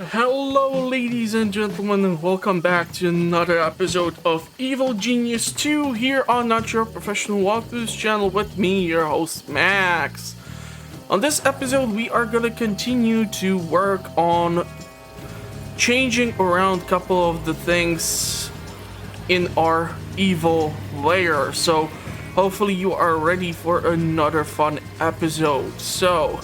Hello, ladies and gentlemen, and welcome back to another episode of Evil Genius 2 here on Not Your Professional Walkthroughs channel with me, your host, Max. On this episode, we are going to continue to work on changing around a couple of the things in our evil layer. So, hopefully you are ready for another fun episode. So,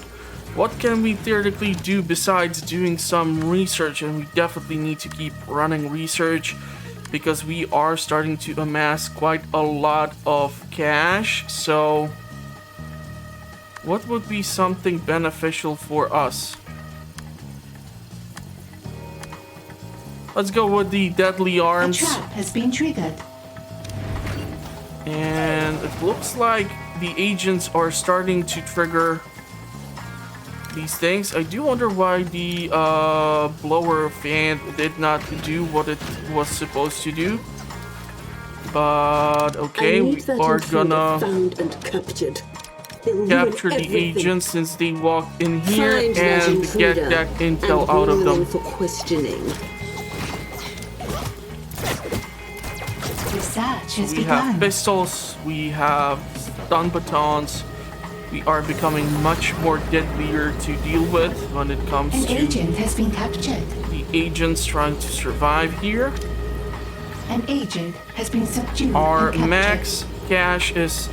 what can we theoretically do besides doing some research? And we definitely need to keep running research because we are starting to amass quite a lot of cash. So what would be something beneficial for us? Let's go with the deadly arms. A trap has been triggered. And it looks like the agents are starting to trigger these things. I do wonder why the blower fan did not do what it was supposed to do. But okay, we are gonna found and captured. capture the agents since they walked in here and get that intel out of them. For questioning. Research has We have pistols, we have stun batons. We are becoming much more deadlier to deal with when it comes An to agent has been captured. the agents trying to survive here. An agent has been subdued. Our and captured. max cash is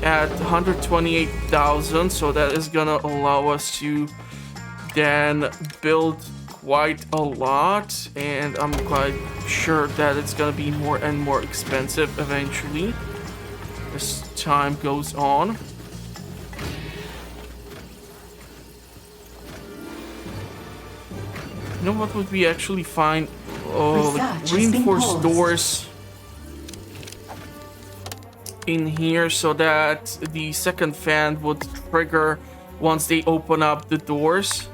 at 128,000, so that is gonna allow us to then build quite a lot, and I'm quite sure that it's gonna be more and more expensive eventually as time goes on. You know what would we actually find? Oh, like reinforced doors in here so that the second fan would trigger once they open up the doors,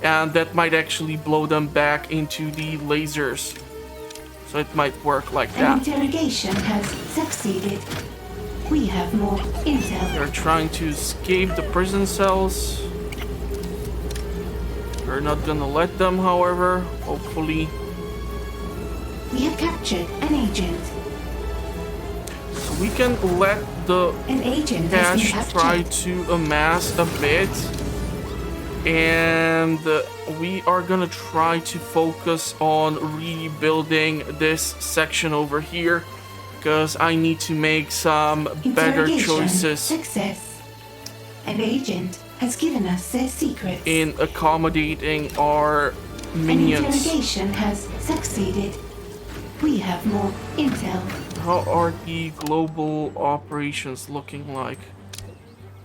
and that might actually blow them back into the lasers. So it might work like An that. interrogation has succeeded. We have more intel. They're trying to escape the prison cells. We're not gonna let them, however, hopefully. We have captured an agent. So we can let the An agent has been cash captured. try to amass a bit. And we are gonna try to focus on rebuilding this section over here because I need to make some better Interrogation choices Success. An agent has given us their secrets. in accommodating our An minions. interrogation has succeeded. We have more intel. How are the global operations looking like?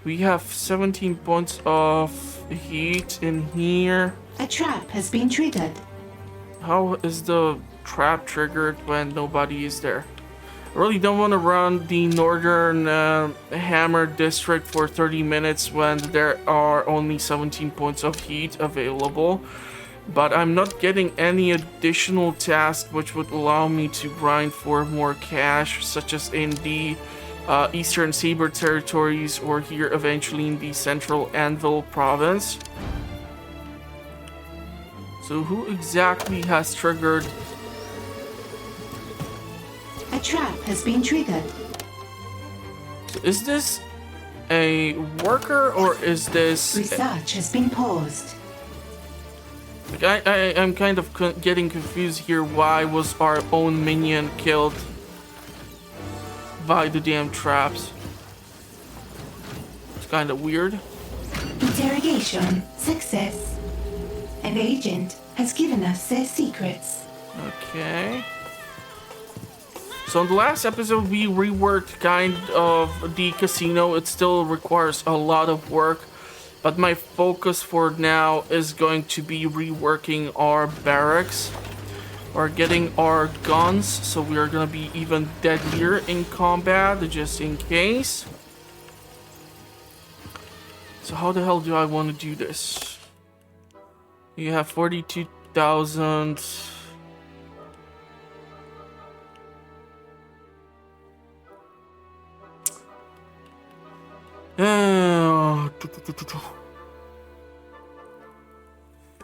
We have 17 points of heat in here. A trap has been triggered. How is the trap triggered when nobody is there? I really don't want to run the Northern Hammer District for 30 minutes when there are only 17 points of heat available. But I'm not getting any additional tasks which would allow me to grind for more cash, such as in the Eastern Saber territories or here eventually in the Central Anvil province. So who exactly has triggered? A trap has been triggered. So is this a worker or is this... Research has been paused. Like, I'm kind of getting confused here. Why was our own minion killed by the damn traps? It's kind of weird. Interrogation success. An agent has given us their secrets. Okay. So in the last episode, we reworked kind of the casino. It still requires a lot of work, but my focus for now is going to be reworking our barracks or getting our guns, so we are gonna be even deadlier in combat, just in case. So how the hell do I want to do this? You have 42,000.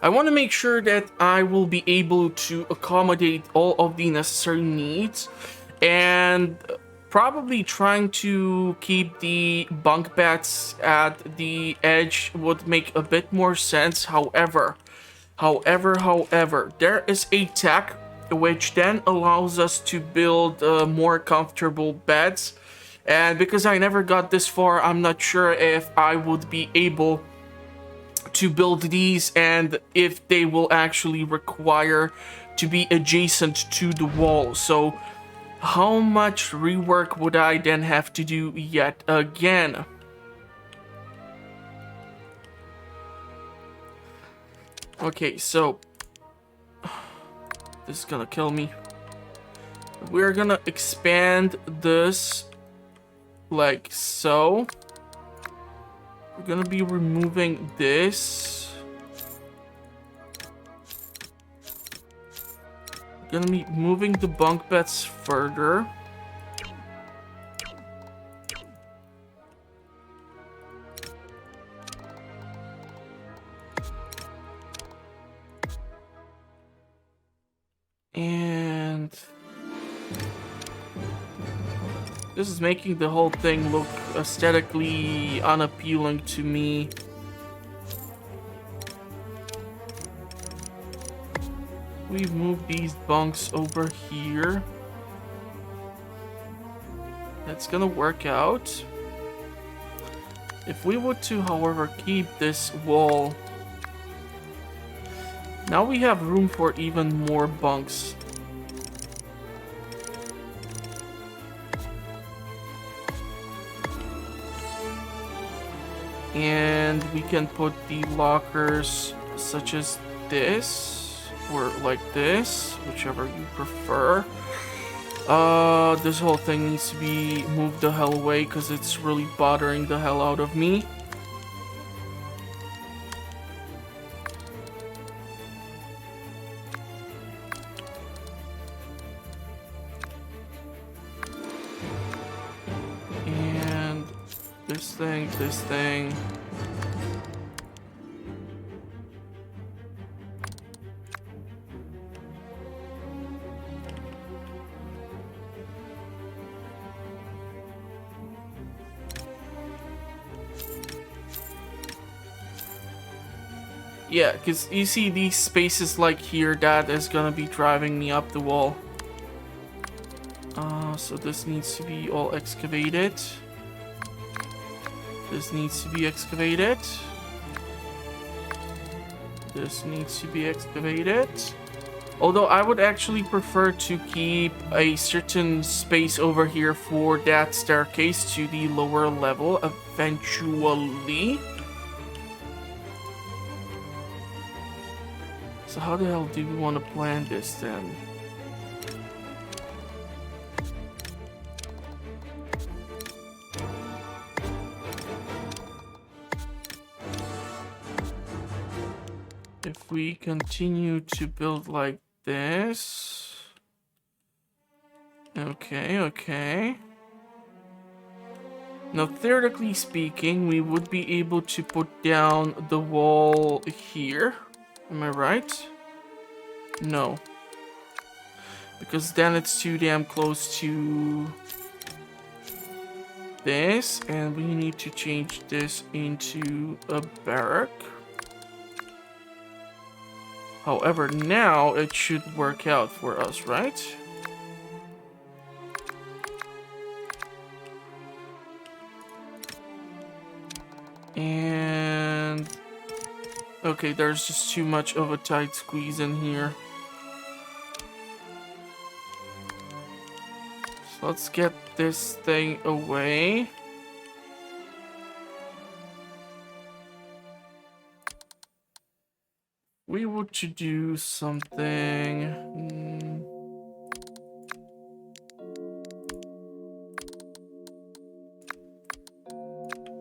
I want to make sure that I will be able to accommodate all of the necessary needs, and probably trying to keep the bunk beds at the edge would make a bit more sense. However, there is a tech which then allows us to build more comfortable beds. And because I never got this far, I'm not sure if I would be able to build these and if they will actually require to be adjacent to the wall. So how much rework would I then have to do yet again? Okay, so this is gonna kill me. We're gonna expand this like so. We're gonna be removing this. We're gonna be moving the bunk beds further. And this is making the whole thing look aesthetically unappealing to me. We move these bunks over here. That's gonna work out. If we were to, however, keep this wall, now we have room for even more bunks. And we can put the lockers such as this, or like this, whichever you prefer. This whole thing needs to be moved the hell away because it's really bothering the hell out of me. And this thing. Yeah, because you see these spaces like here, that is gonna be driving me up the wall. So this needs to be all excavated. This needs to be excavated. This needs to be excavated. Although I would actually prefer to keep a certain space over here for that staircase to the lower level eventually. So how the hell do we want to plan this then? If we continue to build like this. Okay. Now, theoretically speaking, we would be able to put down the wall here. Am I right? No. Because then it's too damn close to this, and we need to change this into a barrack. However, now it should work out for us, right? And okay, there's just too much of a tight squeeze in here. So let's get this thing away. We were to do something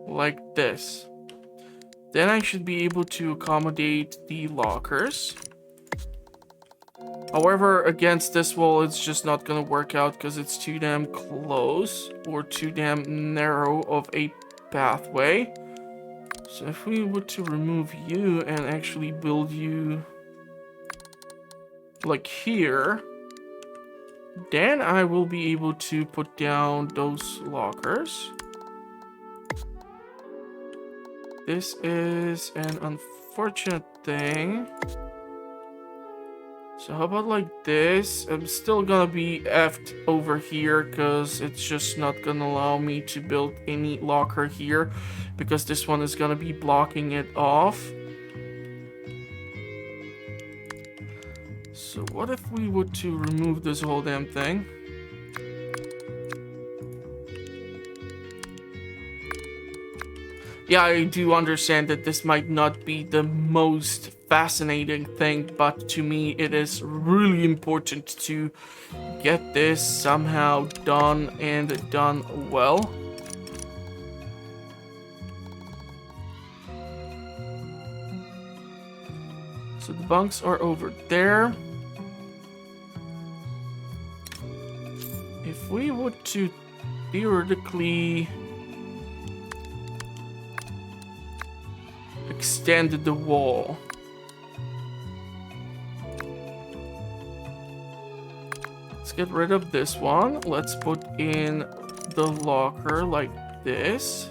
like this. Then I should be able to accommodate the lockers. However, against this wall, it's just not gonna work out because it's too damn close or too damn narrow of a pathway. So if we were to remove you and actually build you like here, then I will be able to put down those lockers. This is an unfortunate thing. So how about like this? I'm still gonna be effed over here because it's just not gonna allow me to build any locker here because this one is gonna be blocking it off. So what if we were to remove this whole damn thing? Yeah, I do understand that this might not be the most fascinating thing, but to me it is really important to get this somehow done and done well. So the bunks are over there. If we were to theoretically extend the wall, let's get rid of this one. Let's put in the locker like this.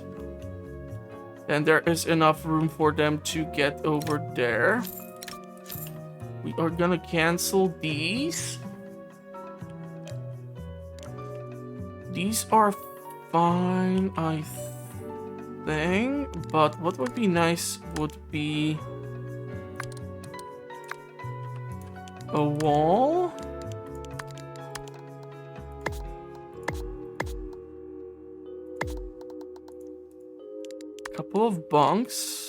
And there is enough room for them to get over there. We are gonna cancel these. These are fine, I think. But what would be nice would be a wall. Couple of bunks.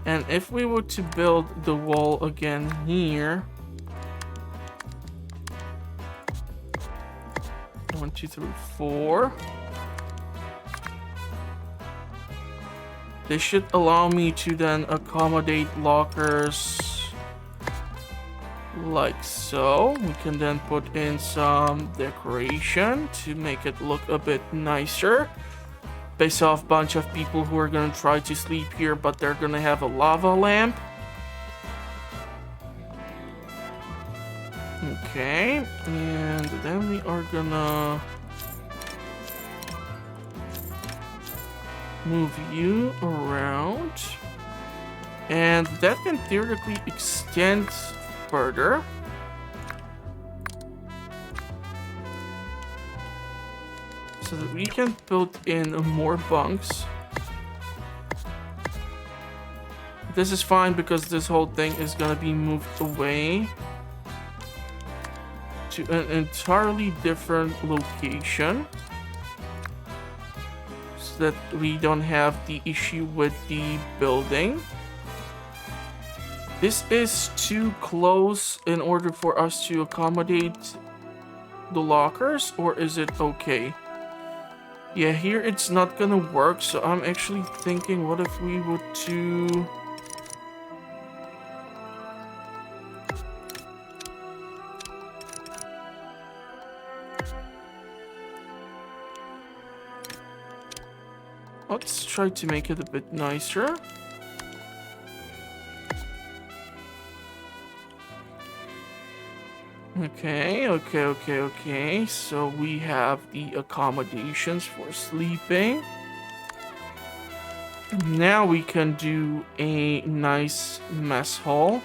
And if we were to build the wall again here, 1, 2, 3, 4. This should allow me to then accommodate lockers like so. We can then put in some decoration to make it look a bit nicer. Base off a bunch of people who are gonna try to sleep here, but they're gonna have a lava lamp. Okay, and then we are gonna move you around. And that can theoretically extend further. So that we can build in more bunks. This is fine because this whole thing is gonna be moved away to an entirely different location, so that we don't have the issue with the building. This is too close in order for us to accommodate the lockers, or is it okay? Yeah, here it's not gonna work, so I'm actually thinking, what if we were to... Let's try to make it a bit nicer. Okay. So we have the accommodations for sleeping. Now we can do a nice mess hall.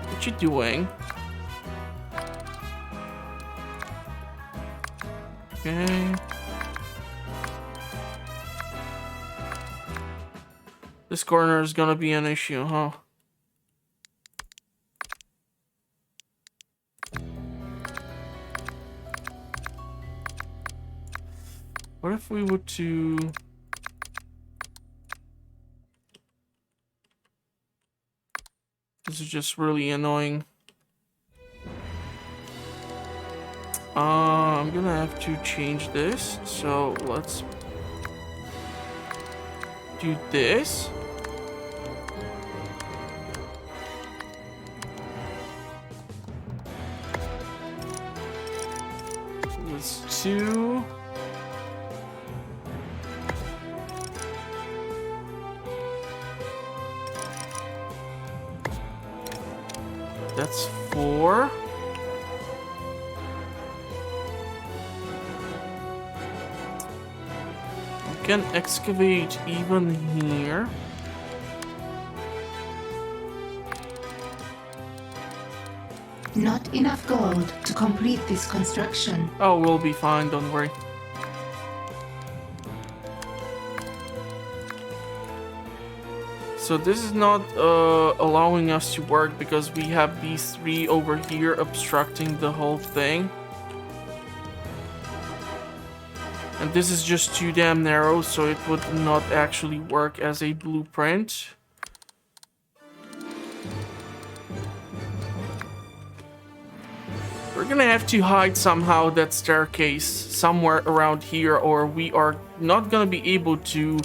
What you doing? Okay. This corner is gonna be an issue, huh? What if we were to... This is just really annoying. I'm gonna have to change this. So let's do this. Let's do. That's 4. We can excavate even here. Not enough gold to complete this construction. Oh, we'll be fine, don't worry. So this is not allowing us to work because we have these 3 over here obstructing the whole thing. And this is just too damn narrow, so it would not actually work as a blueprint. We're gonna have to hide somehow that staircase somewhere around here, or we are not gonna be able to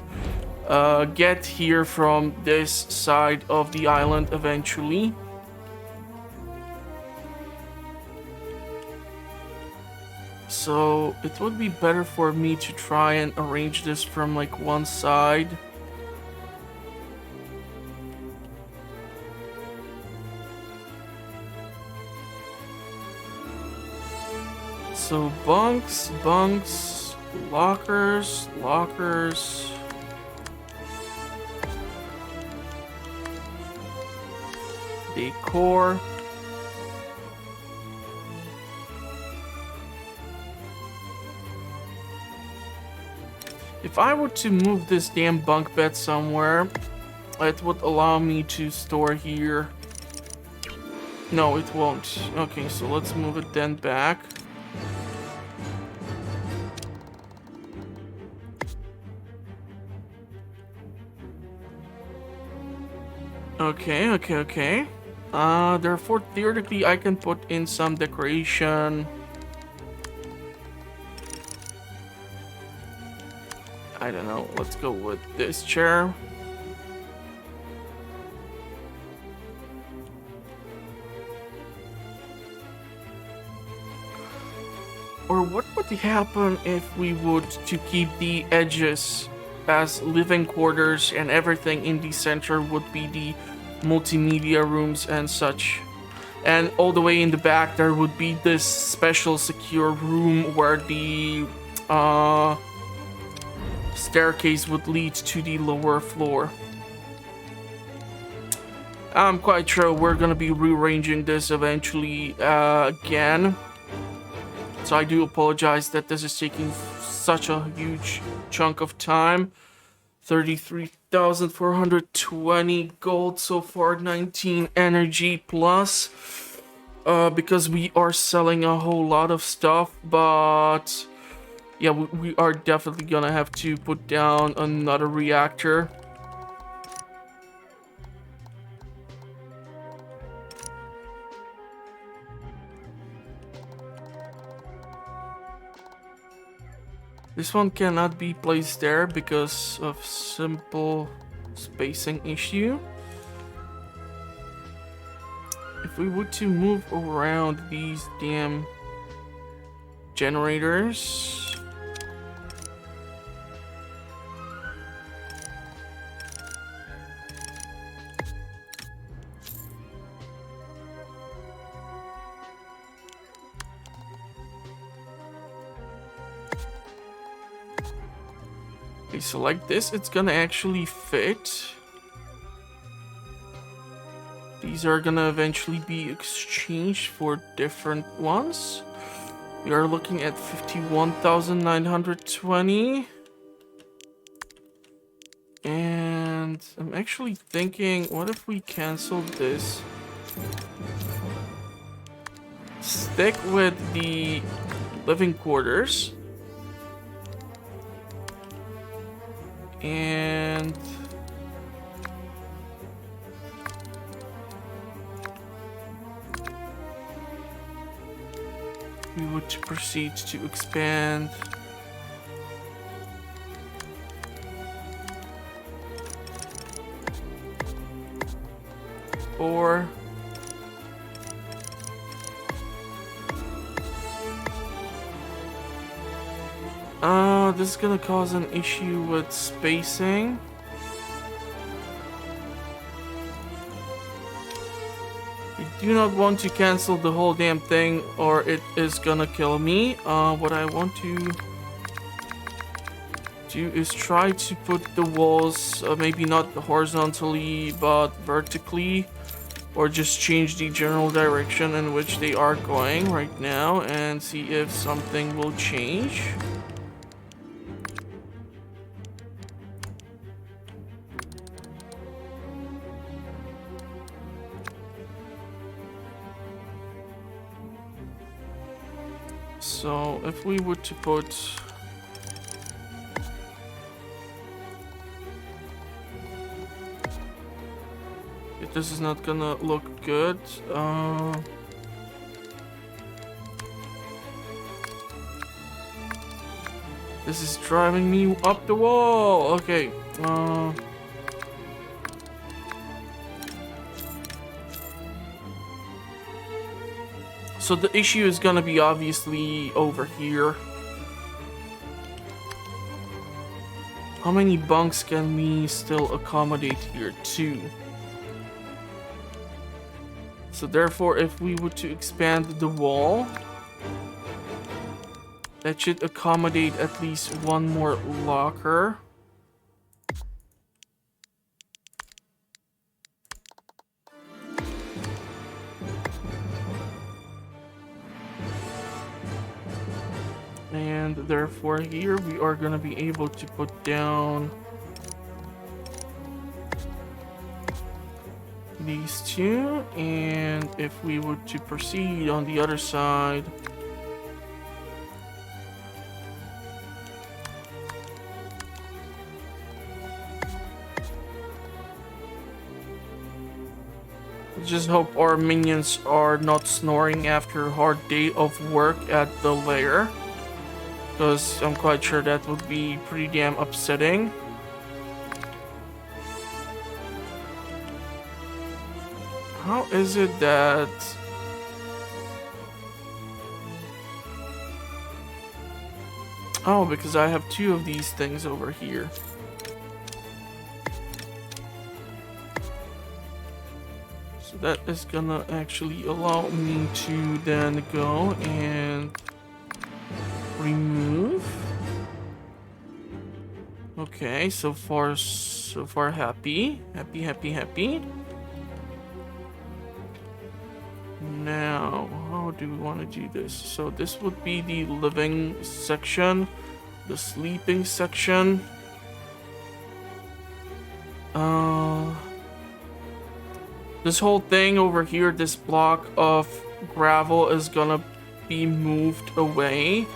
get here from this side of the island eventually. So it would be better for me to try and arrange this from like one side. So bunks, lockers, decor. If I were to move this damn bunk bed somewhere, it would allow me to store here. No, it won't. Okay, so let's move it then back. Okay. Therefore, theoretically, I can put in some decoration. I don't know, let's go with this chair. Or what would happen if we would to keep the edges as living quarters and everything in the center would be the multimedia rooms and such. And all the way in the back there would be this special secure room where the staircase would lead to the lower floor. I'm quite sure we're gonna be rearranging this eventually again. So I do apologize that this is taking such a huge chunk of time. 33,420 gold so far, 19 energy plus. Because we are selling a whole lot of stuff, but yeah, we are definitely gonna have to put down another reactor. This one cannot be placed there because of simple spacing issue. If we were to move around these damn generators. Okay, so like this, it's gonna actually fit. These are gonna eventually be exchanged for different ones. We are looking at 51,920. And I'm actually thinking, what if we cancel this? Stick with the living quarters. And we were to proceed to expand. Or this is gonna cause an issue with spacing. I do not want to cancel the whole damn thing or it is gonna kill me. What I want to do is try to put the walls maybe not horizontally but vertically, or just change the general direction in which they are going right now and see if something will change. So if we were to put this is not gonna look good. This is driving me up the wall. Okay. So the issue is gonna be obviously over here. How many bunks can we still accommodate here? 2. So therefore, if we were to expand the wall, that should accommodate at least 1 more locker. And therefore here we are going to be able to put down these 2, and if we were to proceed on the other side, just hope our minions are not snoring after a hard day of work at the lair, because I'm quite sure that would be pretty damn upsetting. How is it that oh, because I have 2 of these things over here. So that is gonna actually allow me to then go and remove. Okay, so far happy. Happy. Now, how do we want to do this? So this would be the living section, the sleeping section. This whole thing over here, this block of gravel is gonna be moved away.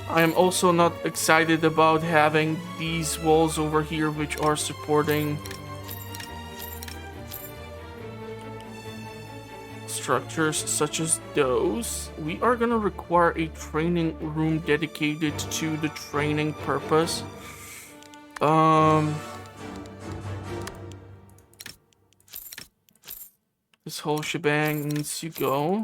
I am also not excited about having these walls over here which are supporting structures such as those. We are gonna require a training room dedicated to the training purpose. This whole shebang needs to go.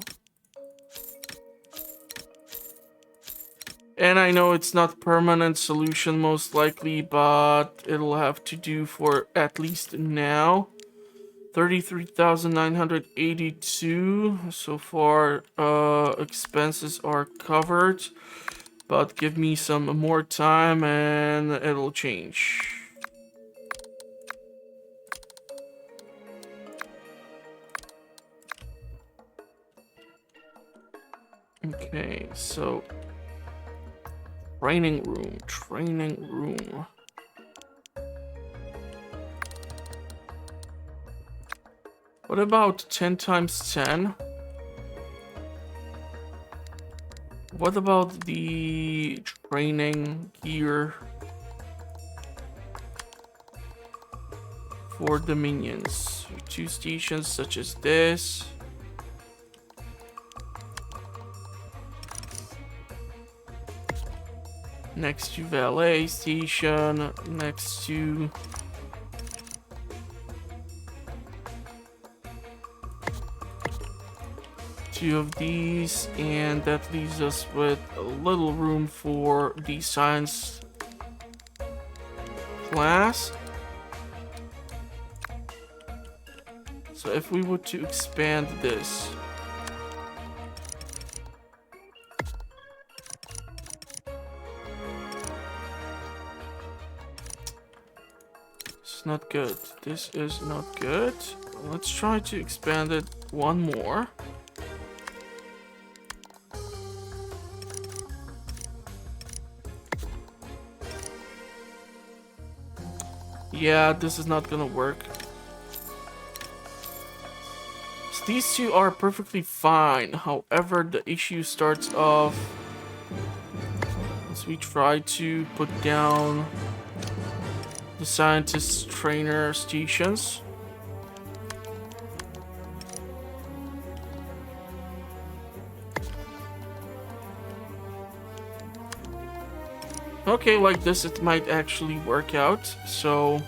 And I know it's not permanent solution most likely, but it'll have to do for at least now. 33,982 so far. Expenses are covered, but give me some more time and it'll change. Okay, so training room. What about 10 times 10? What about the training gear for the minions. 2 stations such as this. Next to valet station, next to two of these, and that leaves us with a little room for the science class. So if we were to expand this, it's not good. This is not good. Let's try to expand it one more. Yeah, this is not gonna work. So these two are perfectly fine. However, the issue starts off as we try to put down the scientist trainer stations. Okay, like this it might actually work out, so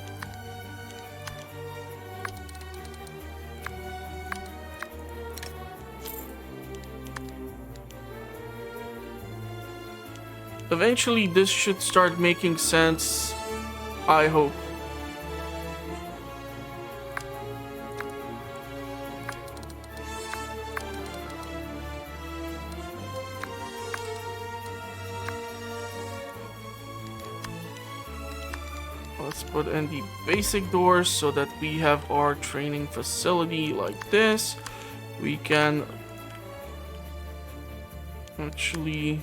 eventually this should start making sense, I hope. Let's put in the basic doors so that we have our training facility like this. We can actually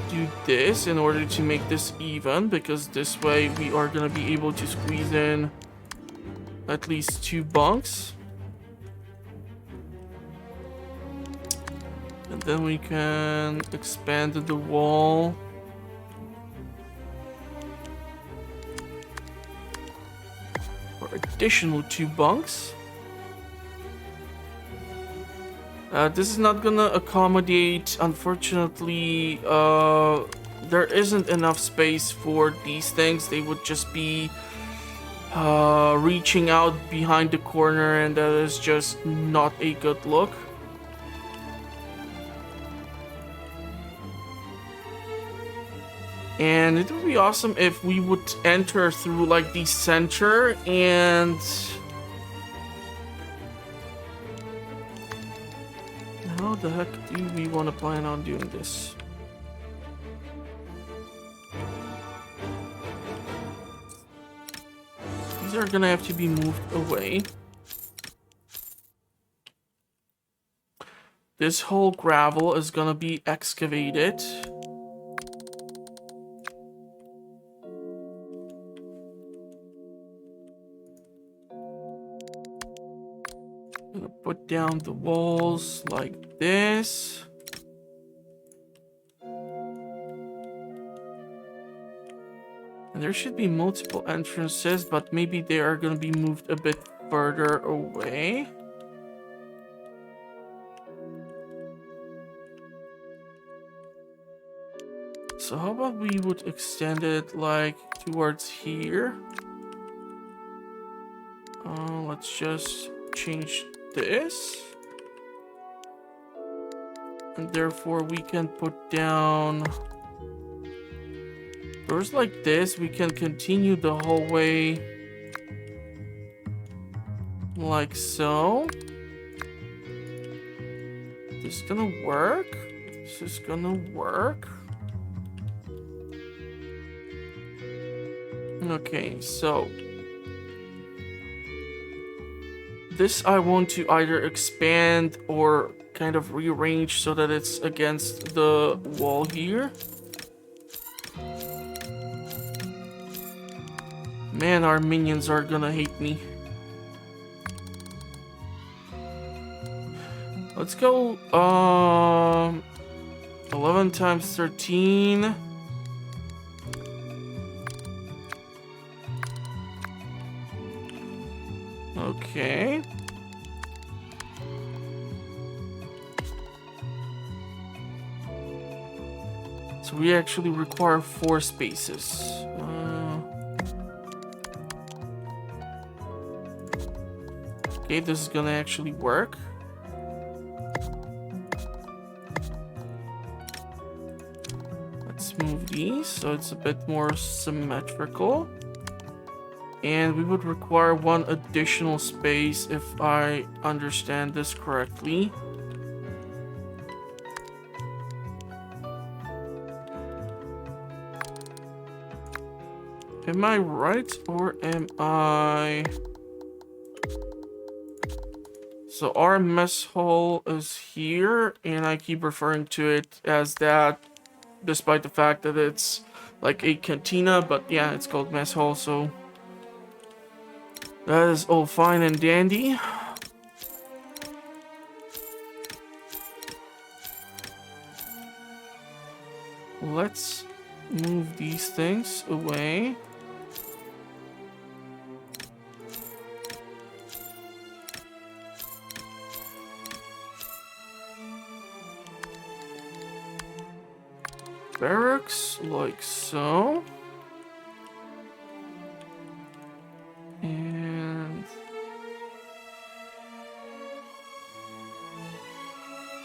do this in order to make this even, because this way we are going to be able to squeeze in at least 2 bunks. And then we can expand the wall. Additional 2 bunks. This is not gonna accommodate, unfortunately. There isn't enough space for these things. They would just be reaching out behind the corner, and that is just not a good look. And it would be awesome if we would enter through like the center, and how the heck do we want to plan on doing this? These are gonna have to be moved away. This whole gravel is gonna be excavated. Put down the walls like this. And there should be multiple entrances, but maybe they are going to be moved a bit further away. So how about we would extend it like towards here. Let's just change this, and therefore we can put down doors like this. We can continue the whole way like so. This is gonna work. This is gonna work. Okay, so this I want to either expand or kind of rearrange so that it's against the wall here. Man, our minions are gonna hate me. Let's go, 11 times 13. Okay. So we actually require 4 spaces. Okay, this is gonna actually work. Let's move these so it's a bit more symmetrical. And we would require 1 additional space if I understand this correctly. Am I right or am I... So our mess hall is here, and I keep referring to it as that, despite the fact that it's like a cantina, but yeah, it's called mess hall, so that is all fine and dandy. Let's move these things away. Barracks, like so. And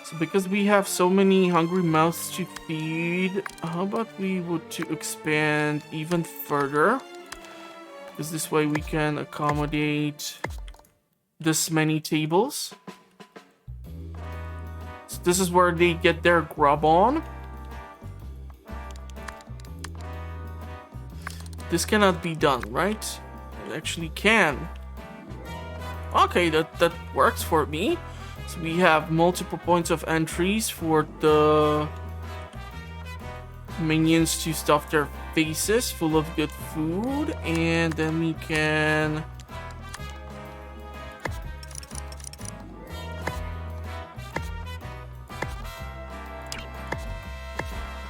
so because we have so many hungry mouths to feed, how about we would to expand even further? Because this way we can accommodate this many tables. So this is where they get their grub on. This cannot be done, right? It actually can. Okay, that works for me. So we have multiple points of entries for the minions to stuff their faces full of good food, and then we can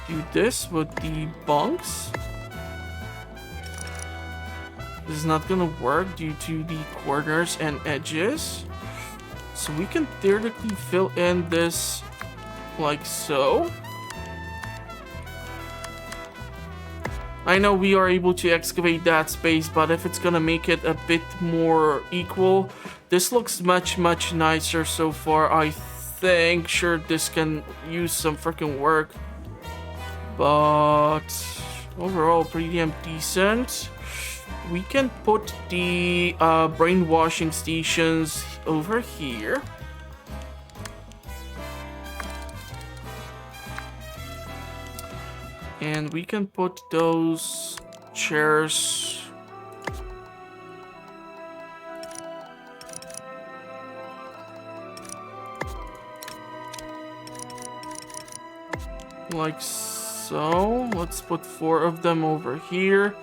do this with the bunks. This is not gonna work due to the corners and edges. So we can theoretically fill in this like so. I know we are able to excavate that space, but if it's gonna make it a bit more equal, this looks much nicer so far, I think. Sure, this can use some freaking work, but overall pretty damn decent. We can put the brainwashing stations over here. And we can put those chairs like so. Let's put 4 of them over here.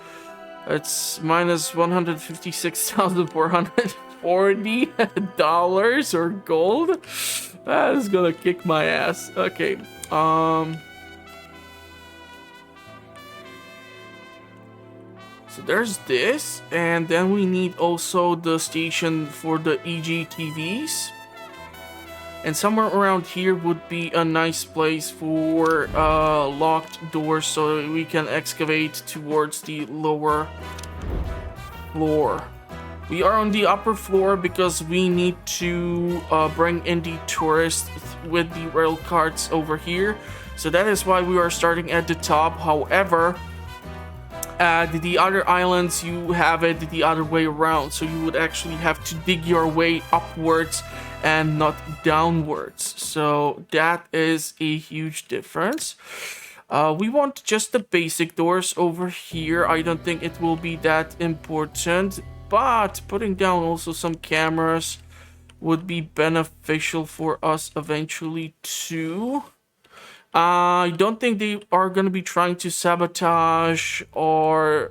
It's minus $156,440 or gold. That is gonna kick my ass. Okay. So there's this, and then we need also the station for the EGTVs. And somewhere around here would be a nice place for locked doors so we can excavate towards the lower floor. We are on the upper floor because we need to bring in the tourists with the rail carts over here. So that is why we are starting at the top. However, at the other islands, you have it the other way around. So you would actually have to dig your way upwards and not downwards. So that is a huge difference. We want just the basic doors over here. I don't think it will be that important, but putting down also some cameras would be beneficial for us eventually too. I don't think they are going to be trying to sabotage our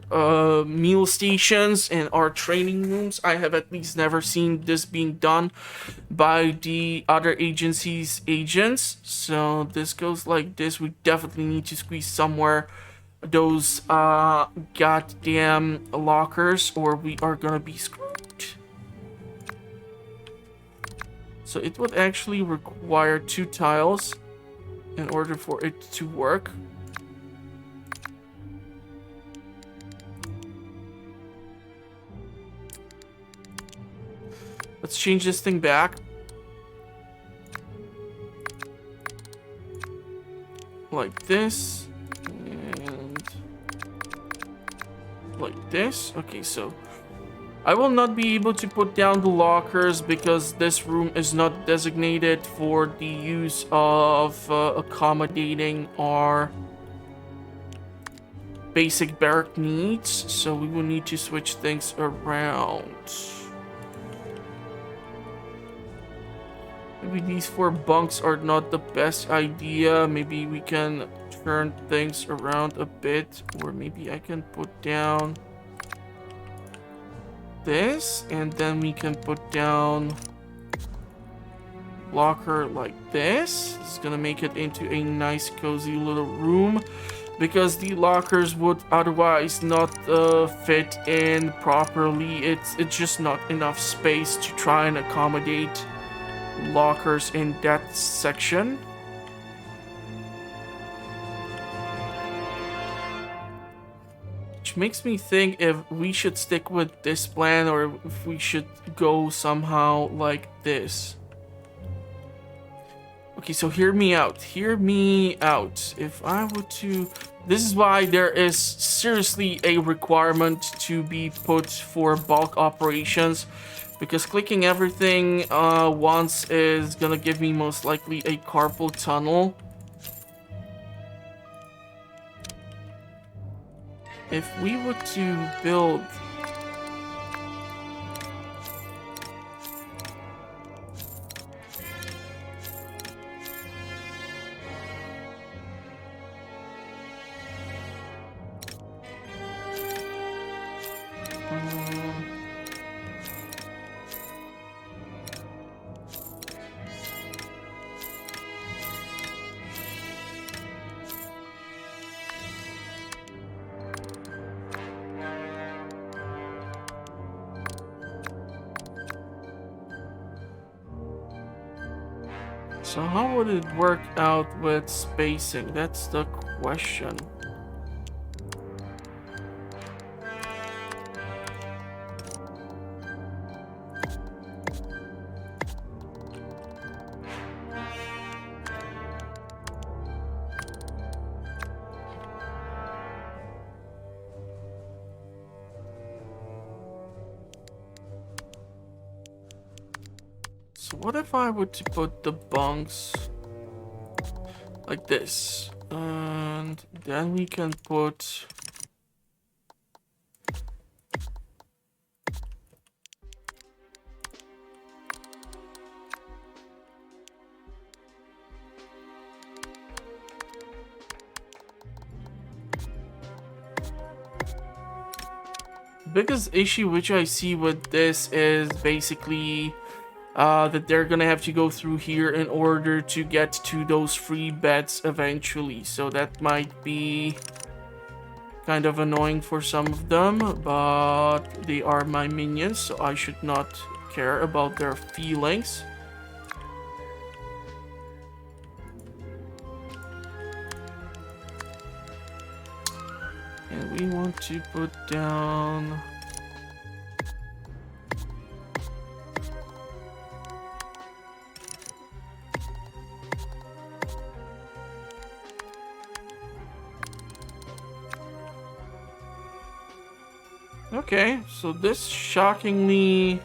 meal stations and our training rooms. I have at least never seen this being done by the other agency's agents. So this goes like this. We definitely need to squeeze somewhere those goddamn lockers, or we are going to be screwed. So it would actually require 2 tiles in order for it to work. Let's change this thing back. Like this. And like this. Okay, so I will not be able to put down the lockers because this room is not designated for the use of accommodating our basic barrack needs. So we will need to switch things around. Maybe these 4 bunks are not the best idea. Maybe we can turn things around a bit, or maybe I can put down this, and then we can put down locker like this. It's gonna make it into a nice cozy little room, because the lockers would otherwise not fit in properly. It's just not enough space to try and accommodate lockers in that section. Which makes me think if we should stick with this plan or if we should go somehow like this. Okay, so hear me out. Hear me out. If I were to... This is why there is seriously a requirement to be put for bulk operations. Because clicking everything once is gonna give me most likely a carpal tunnel. If we were to build... So how would it work out with spacing? That's the question. So what if I were to put the bunks like this, and then we can put biggest issue which I see with this is basically that they're gonna have to go through here in order to get to those free beds eventually. So that might be kind of annoying for some of them, but they are my minions, so I should not care about their feelings. And we want to put down... Okay, so this shockingly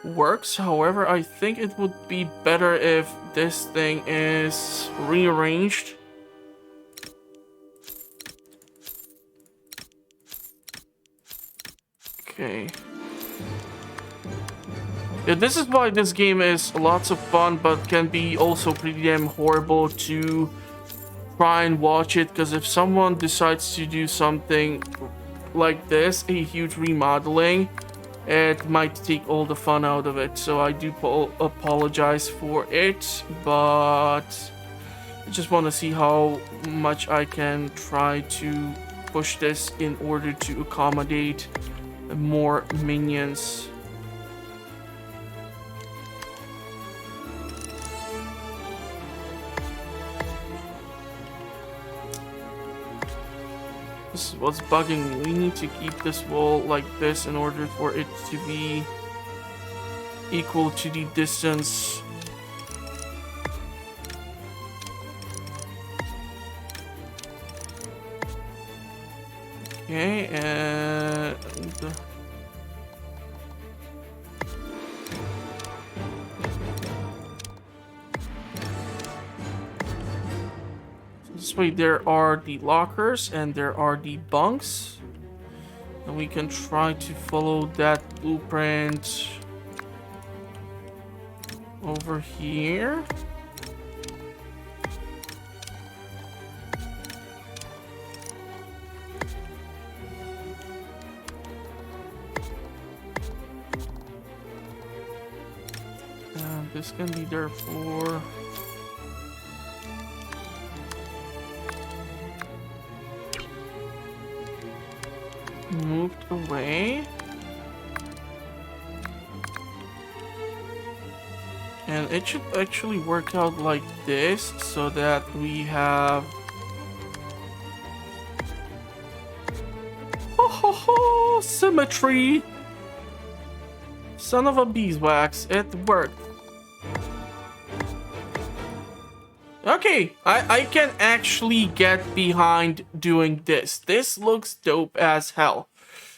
works. However, I think it would be better if this thing is rearranged. Okay. Yeah, this is why this game is lots of fun, but can be also pretty damn horrible to try and watch it, because if someone decides to do something like this, a huge remodeling, it might take all the fun out of it. So I do apologize for it, but I just want to see how much I can try to push this in order to accommodate more minions. This is what's bugging me. We need to keep this wall like this in order for it to be equal to the distance. Okay, and this way there are the lockers and there are the bunks. And we can try to follow that blueprint over here. And this can be there for... moved away. And it should actually work out like this, so that we have... Ho ho ho! Symmetry! Son of a beeswax, it worked. Okay, I can actually get behind doing this. This looks dope as hell.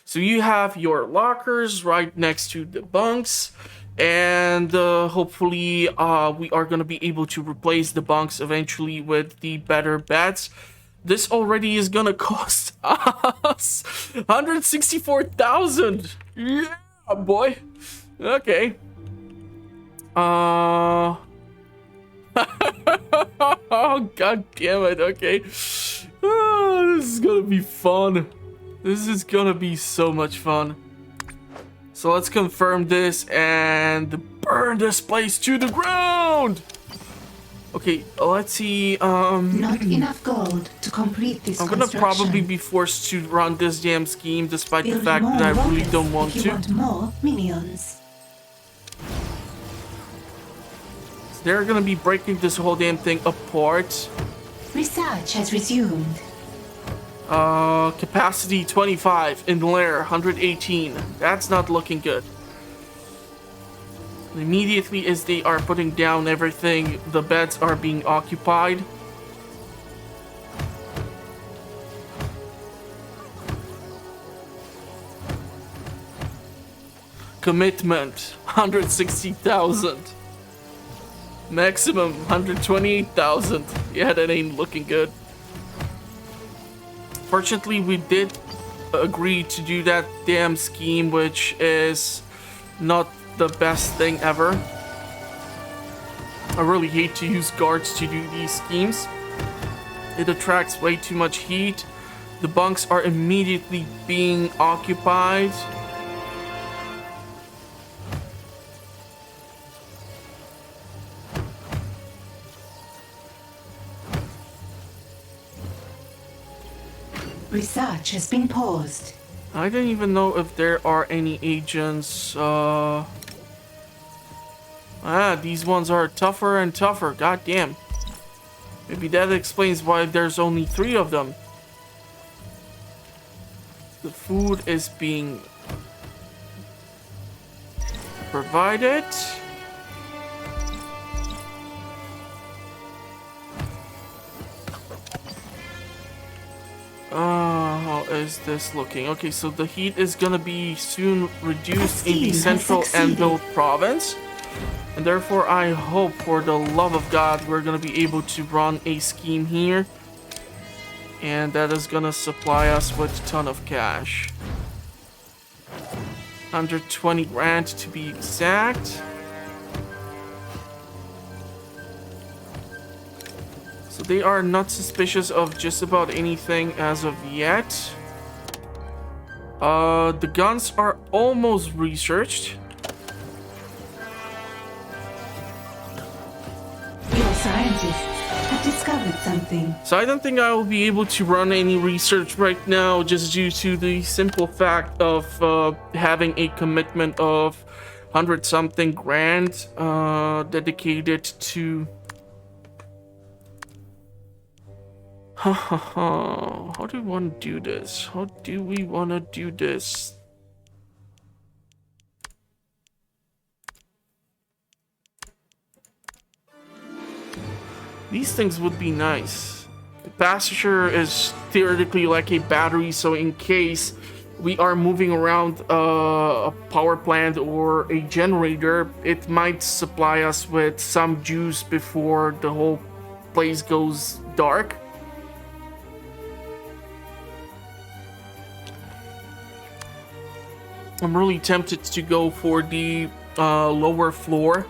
So you have your lockers right next to the bunks, and hopefully we are going to be able to replace the bunks eventually with the better beds. This already is going to cost us 164,000. Yeah, boy. Okay. Oh, god damn it. Okay. Oh, this is gonna be fun. This is gonna be so much fun. So let's confirm this and burn this place to the ground. Okay, let's see. Not enough gold to complete this I'm gonna probably be forced to run this damn scheme, despite the fact that I really don't want to. If you want more minions. They're gonna be breaking this whole damn thing apart. Research has resumed. Capacity 25 in lair 118. That's not looking good. Immediately as they are putting down everything, the beds are being occupied. Commitment 160,000. Maximum 128,000. Yeah, that ain't looking good. Fortunately, we did agree to do that damn scheme, which is not the best thing ever. I really hate to use guards to do these schemes. It attracts way too much heat. The bunks are immediately being occupied. Research has been paused. I don't even know if there are any agents. These ones are tougher and tougher. God damn. Maybe that explains why there's only 3 of them. The food is being provided. How is this looking? Okay, so the heat is gonna be soon reduced in the central Enville province. And therefore, I hope, for the love of God, we're gonna be able to run a scheme here. And that is gonna supply us with a ton of cash. 120 grand to be exact. So they are not suspicious of just about anything as of yet. The guns are almost researched. Your scientists have discovered something. So I don't think I will be able to run any research right now, just due to the simple fact of having a commitment of 100-something grand dedicated to... How do we want to do this? How do we want to do this? These things would be nice. Capacitor is theoretically like a battery, so in case we are moving around a power plant or a generator, it might supply us with some juice before the whole place goes dark. I'm really tempted to go for the lower floor.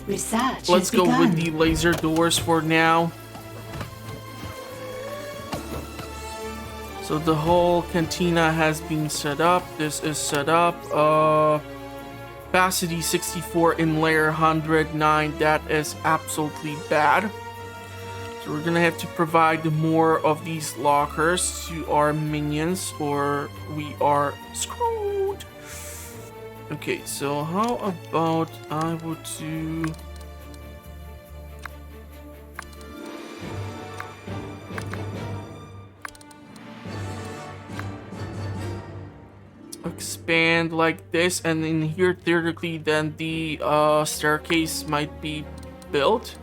Research Let's has go begun. with the laser doors for now. So the whole cantina has been set up. This is set up. Capacity 64 in layer 109. That is absolutely bad. So we're gonna have to provide more of these lockers to our minions, or we are screwed. Okay, so how about I would do... expand like this, and in here theoretically then the staircase might be built.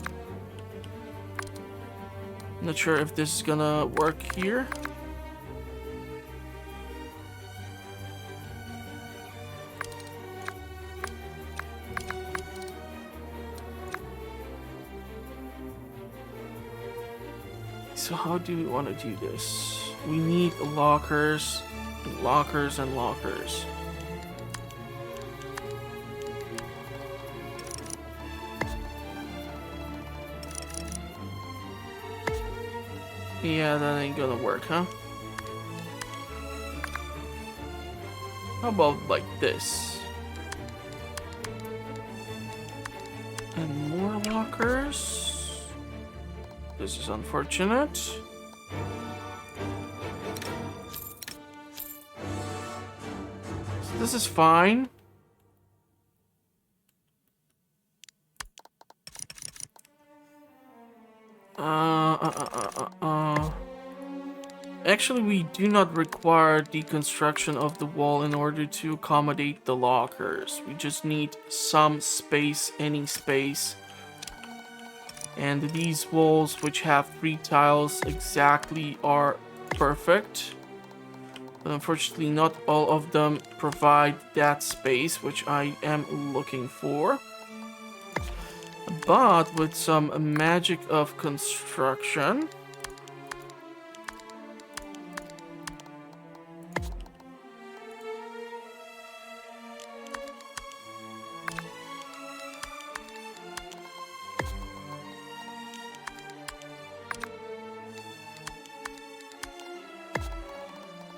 Not sure if this is gonna work here. So how do we want to do this? We need lockers, and lockers, and lockers. Yeah, that ain't gonna work, huh? How about like this? And more lockers. This is unfortunate. So this is fine. Actually, we do not require the construction of the wall in order to accommodate the lockers. We just need some space, any space. And these walls, which have 3 tiles exactly, are perfect. But unfortunately, not all of them provide that space, which I am looking for. But with some magic of construction...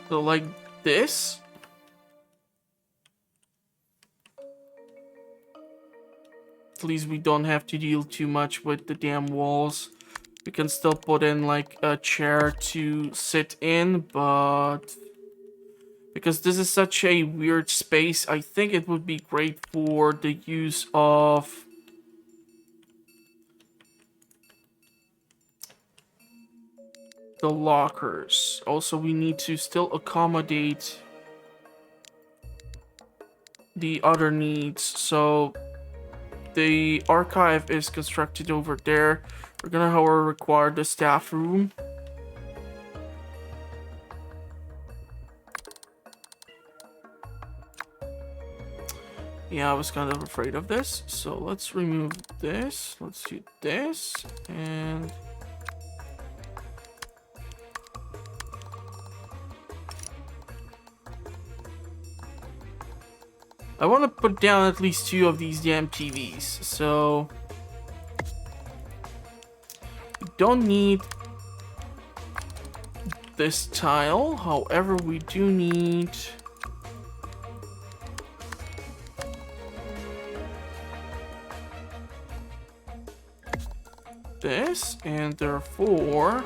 So like this. At least we don't have to deal too much with the damn walls. We can still put in like a chair to sit in, but because this is such a weird space, I think it would be great for the use of the lockers. Also, we need to still accommodate the other needs. So the archive is constructed over there. We're gonna, however, require the staff room. Yeah, I was kind of afraid of this. So let's remove this. Let's do this. And I want to put down at least 2 of these damn TVs, so we don't need this tile. However, we do need this, and therefore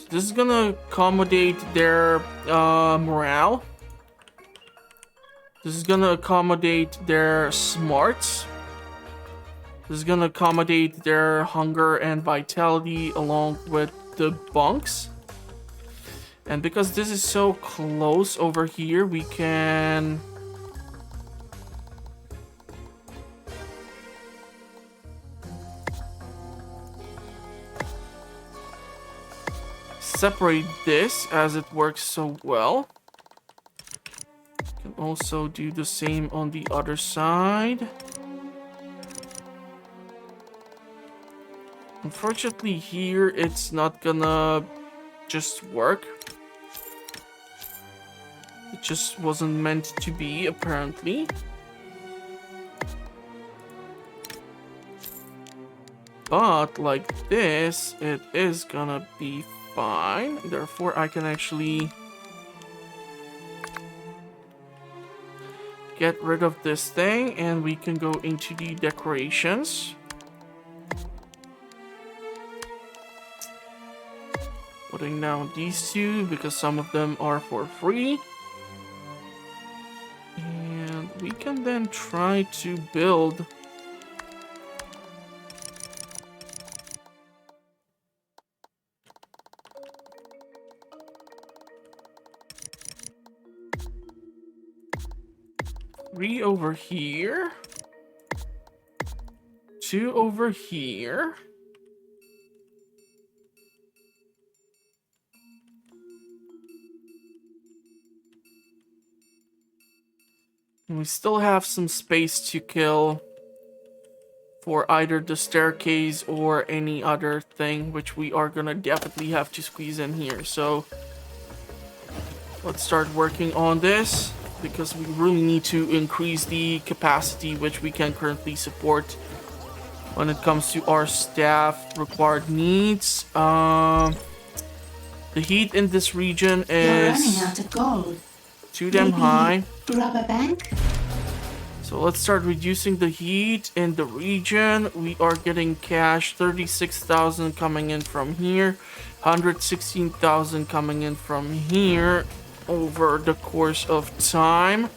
this is gonna accommodate their morale. This is gonna accommodate their smarts. This is gonna accommodate their hunger and vitality along with the bunks. And because this is so close over here, we can separate this as it works so well. Can also do the same on the other side. Unfortunately here it's not gonna just work. It just wasn't meant to be, apparently. But like this, it is gonna be fine. Therefore, I can actually get rid of this thing, and we can go into the decorations. Putting down these two because some of them are for free. And we can then try to build three over here, two over here, and we still have some space to kill for either the staircase or any other thing, which we are gonna definitely have to squeeze in here. So let's start working on this, because we really need to increase the capacity which we can currently support when it comes to our staff required needs. The heat in this region You're running is out of gold. too damn Maybe high. rob a bank? So let's start reducing the heat in the region. We are getting cash, 36,000 coming in from here, 116,000 coming in from here over the course of time.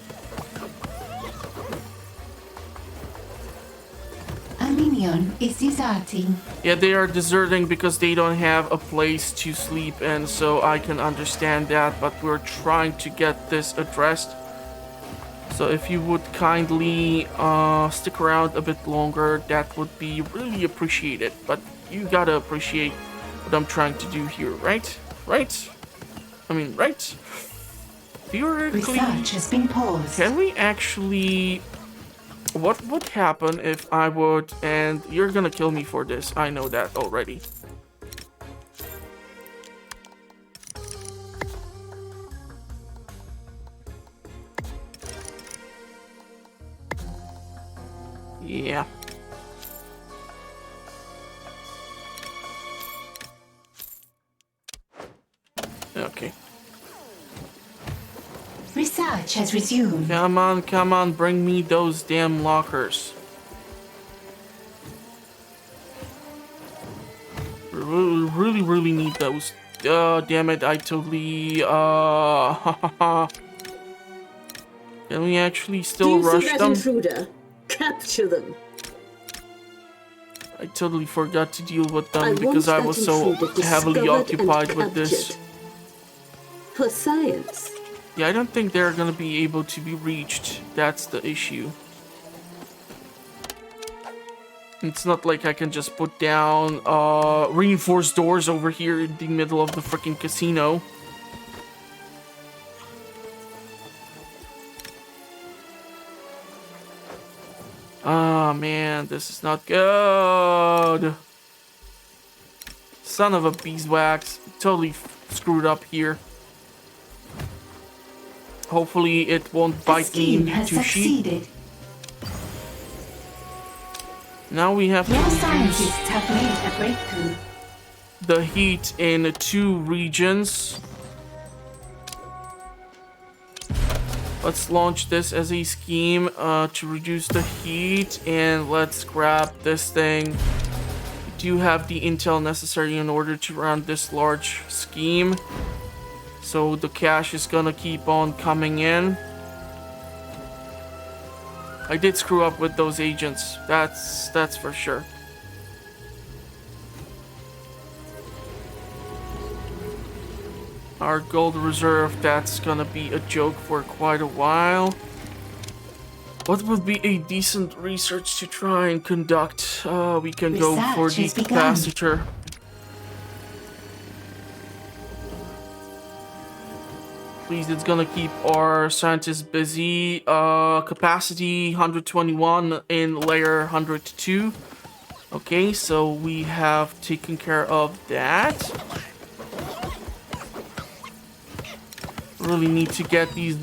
A minion is deserting. Yeah, they are deserting because they don't have a place to sleep in, so I can understand that, but we're trying to get this addressed. So if you would kindly stick around a bit longer, that would be really appreciated. But you gotta appreciate what I'm trying to do here, right? Right? I mean, right? Theoretically, Research has been paused. can we actually... What would happen if I would... And you're gonna kill me for this, I know that already. Yeah. Okay. Research has resumed. Come on, bring me those damn lockers. Really need those. Damn it, I totally, Can we actually still rush them? Intruder? Capture them. I totally forgot to deal with I them want because I that was so intruder heavily discovered and occupied with this. captured. For science. Yeah, I don't think they're gonna be able to be reached. That's the issue. It's not like I can just put down reinforced doors over here in the middle of the freaking casino. Ah, man, this is not good. Son of a beeswax. Totally screwed up here. Hopefully it won't The bite me scheme has into sheep. succeeded. Now we have to Your reduce scientists have made a breakthrough. the heat in 2 regions. Let's launch this as a scheme to reduce the heat, and let's grab this thing. We do have the intel necessary in order to run this large scheme, so the cash is gonna keep on coming in. I did screw up with those agents, that's for sure. Our gold reserve, that's gonna be a joke for quite a while. What would be a decent research to try and conduct? We can go for Research the has begun. capacitor. Please, it's gonna keep our scientists busy. Capacity 121 in layer 102. Okay, so we have taken care of that. Really need to get these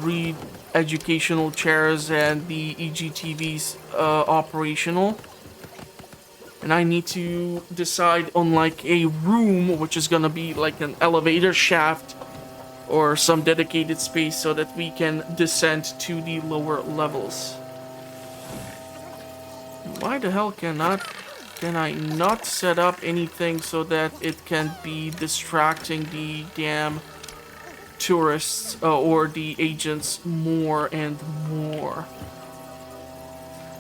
educational chairs and the EGTVs operational. And I need to decide on like a room, which is gonna be like an elevator shaft or some dedicated space so that we can descend to the lower levels. Why the hell can I not set up anything so that it can be distracting the damn tourists or the agents more and more?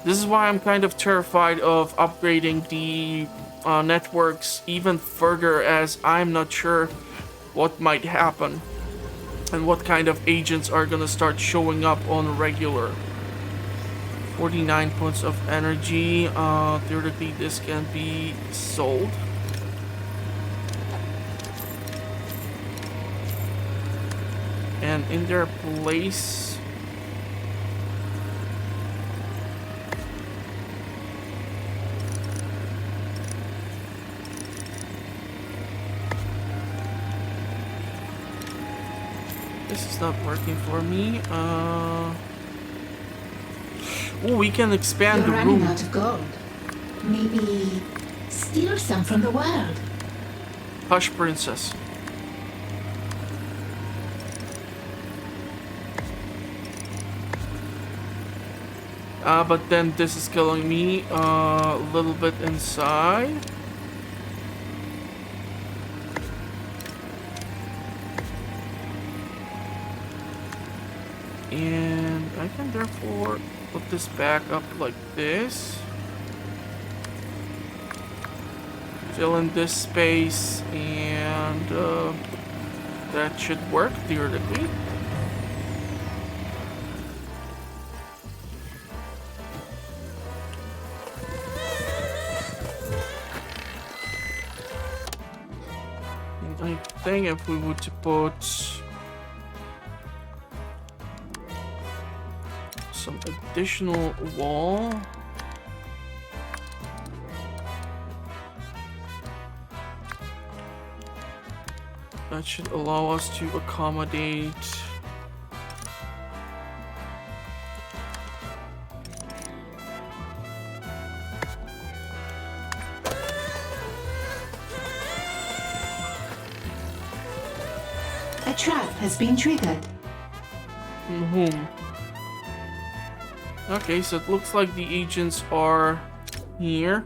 This is why I'm kind of terrified of upgrading the networks even further, as I'm not sure what might happen and what kind of agents are gonna start showing up on a regular. 49 points of energy. Theoretically this can be sold. And in their place, this is not working for me. Oh, we can expand You're the running room. out of gold. Maybe steal some from the world. Hush, princess. But then this is killing me a little bit inside. And I can therefore put this back up like this. Fill in this space, and that should work theoretically. I think if we were to put some additional wall, that should allow us to accommodate A trap has been triggered. Okay, so it looks like the agents are here.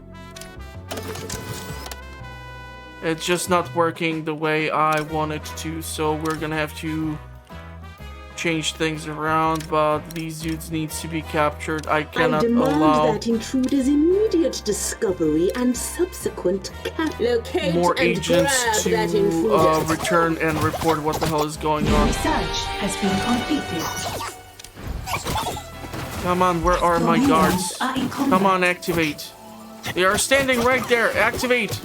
It's just not working the way I want it to, so we're gonna have to change things around, but these dudes needs to be captured. I I cannot demand allow that intruder's immediate discovery and subsequent locate more and agents grab to that intruder. return and report what the hell is going on. Research has been completed. Come on, where are my guards? Are in combat. Come on, activate. They are standing right there. Activate.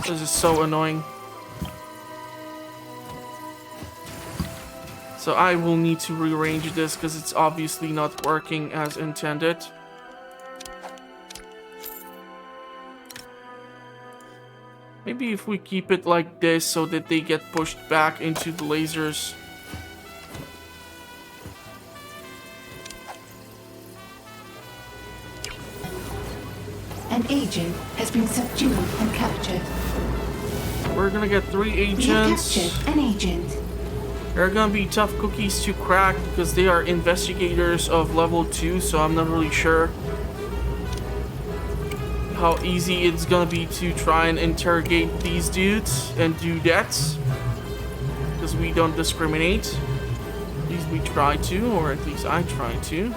This is so annoying. So I will need to rearrange this because it's obviously not working as intended. Maybe if we keep it like this so that they get pushed back into the lasers. An agent has been subdued and captured. We're gonna get 3 We have agents. captured an agent. They're gonna be tough cookies to crack because they are investigators of level 2, so I'm not really sure how easy it's gonna be to try and interrogate these dudes and do that. Because we don't discriminate. At least we try to, or at least I try to.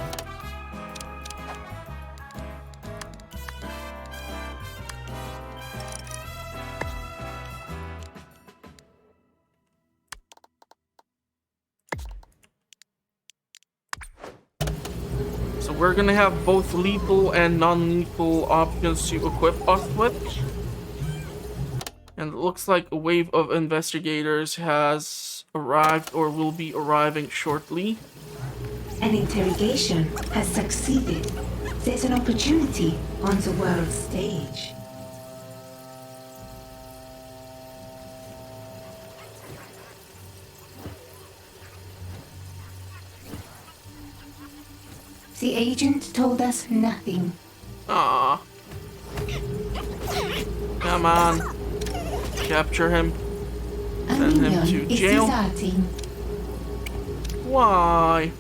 So we're gonna have both lethal and non-lethal options to equip us with. And it looks like a wave of investigators has arrived or will be arriving shortly. An interrogation has succeeded. There's an opportunity on the world stage. The agent told us nothing. Ah, come on. Capture him. A Send him minion to is jail. deserting. Why?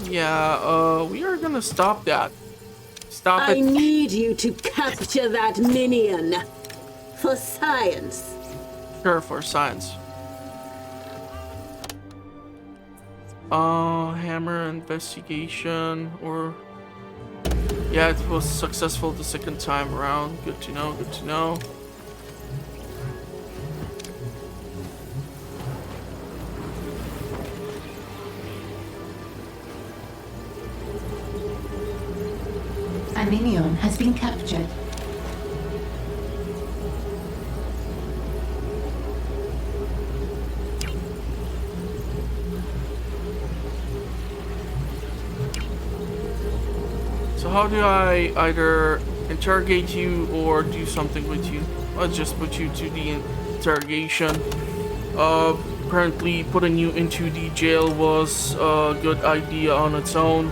Yeah, we are gonna stop that. Stop I it. need you to capture that minion. For science. Sure, for science. Hammer investigation, or... Yeah, it was successful the second time around. Good to know, good to know. A minion has been captured. So how do I either interrogate you or do something with you? I'll just put you to the interrogation. Apparently putting you into the jail was a good idea on its own.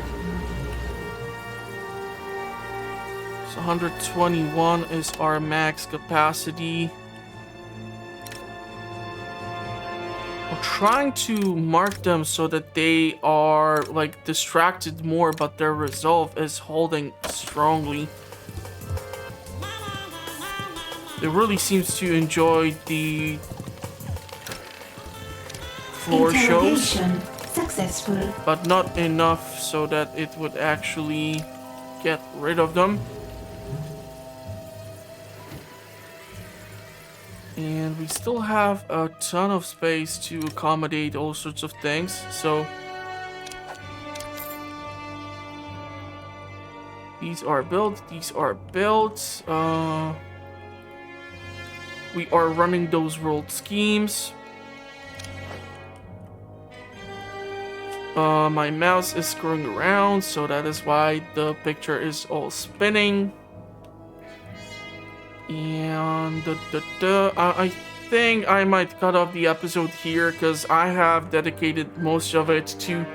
So 121 is our max capacity. I'm trying to mark them so that they are like distracted more, but their resolve is holding strongly. It really seems to enjoy the floor shows, Interrogation successful. but not enough so that it would actually get rid of them. And we still have a ton of space to accommodate all sorts of things, so these are built, these are built. We are running those world schemes. My mouse is screwing around, so that is why the picture is all spinning. And I think I might cut off the episode here because I have dedicated most of it to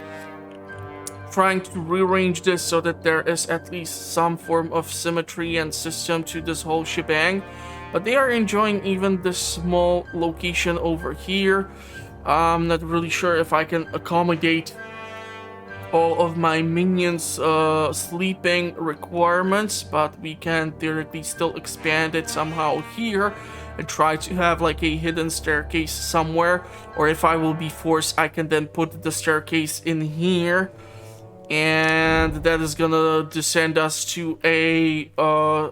trying to rearrange this so that there is at least some form of symmetry and system to this whole shebang. But they are enjoying even this small location over here. I'm not really sure if I can accommodate all of my minions' sleeping requirements, but we can theoretically still expand it somehow here and try to have like a hidden staircase somewhere, or if I will be forced, I can then put the staircase in here, and that is gonna descend us to a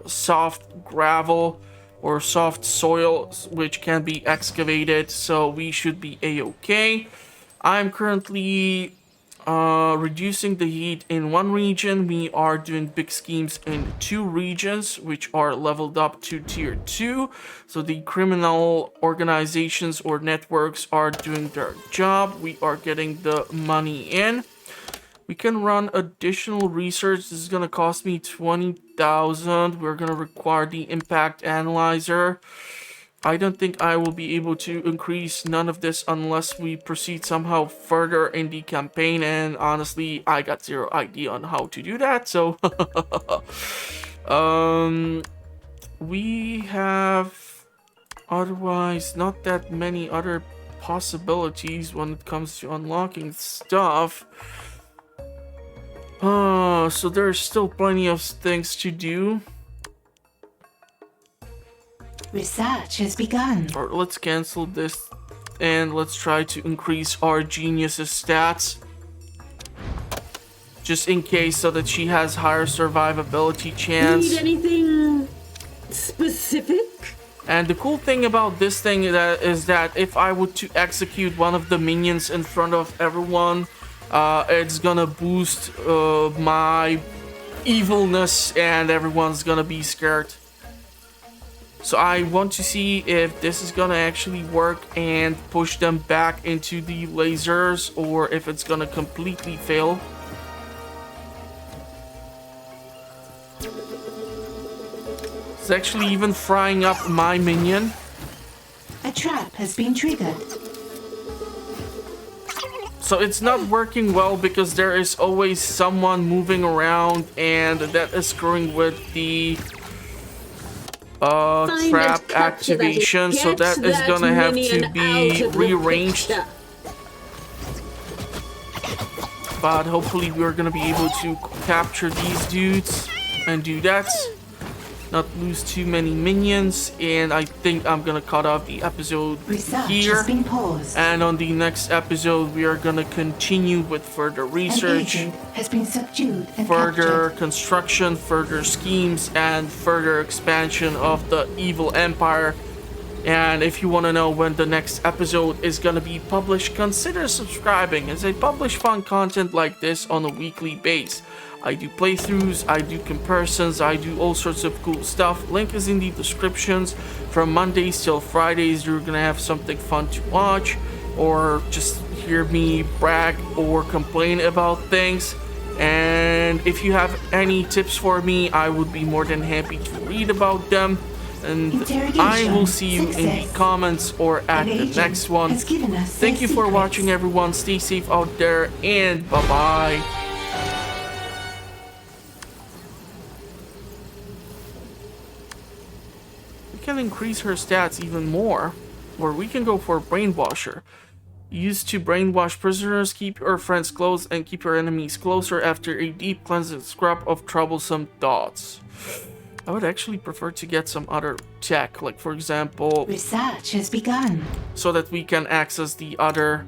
soft gravel or soft soil which can be excavated, so we should be a-okay. I'm currently reducing the heat in one region. We are doing big schemes in 2 regions, which are leveled up to tier 2. So the criminal organizations or networks are doing their job. We are getting the money in. We can run additional research. This is going to cost me 20,000. We're going to require the impact analyzer. I don't think I will be able to increase none of this unless we proceed somehow further in the campaign, and honestly, I got zero idea on how to do that, so we have otherwise not that many other possibilities when it comes to unlocking stuff. So there's still plenty of things to do. Research has begun. Or let's cancel this and let's try to increase our genius's stats. Just in case, so that she has higher survivability chance. Need anything specific? And the cool thing about this thing is that if I were to execute one of the minions in front of everyone, it's gonna boost my evilness and everyone's gonna be scared. So I want to see if this is gonna actually work and push them back into the lasers, or if it's gonna completely fail. It's actually even frying up my minion. A trap has been triggered. So it's not working well because there is always someone moving around, and that is screwing with the trap activation, so that is gonna have to be rearranged. But hopefully we're gonna be able to capture these dudes and do that, not lose too many minions, and I think I'm gonna cut off the episode here. And on the next episode we are gonna continue with further research, has been subdued and further construction, further schemes, and further expansion of the evil empire. And if you want to know when the next episode is gonna be published, consider subscribing, as I publish fun content like this on a weekly basis. I do playthroughs, I do comparisons, I do all sorts of cool stuff. Link is in the descriptions. From Mondays till Fridays, you're gonna have something fun to watch, or just hear me brag or complain about things. And if you have any tips for me, I would be more than happy to read about them. And I will see you in the comments or at the next one. Thank you for watching, everyone. Stay safe out there, and bye-bye. We can increase her stats even more, or we can go for Brainwasher. Used to brainwash prisoners, keep your friends close, and keep your enemies closer after a deep cleansing scrub of troublesome thoughts. I would actually prefer to get some other tech, like for example, research has begun, so that we can access the other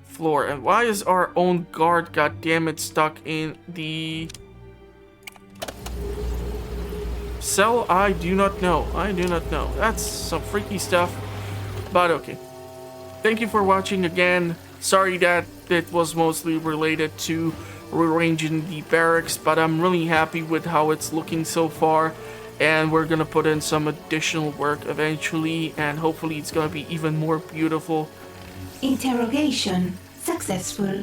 floor. And why is our own guard, goddammit, stuck in the cell? I do not know. I do not know. That's some freaky stuff, but okay. Thank you for watching again. Sorry that it was mostly related to rearranging the barracks, but I'm really happy with how it's looking so far, and we're gonna put in some additional work eventually, and hopefully it's gonna be even more beautiful. Interrogation successful.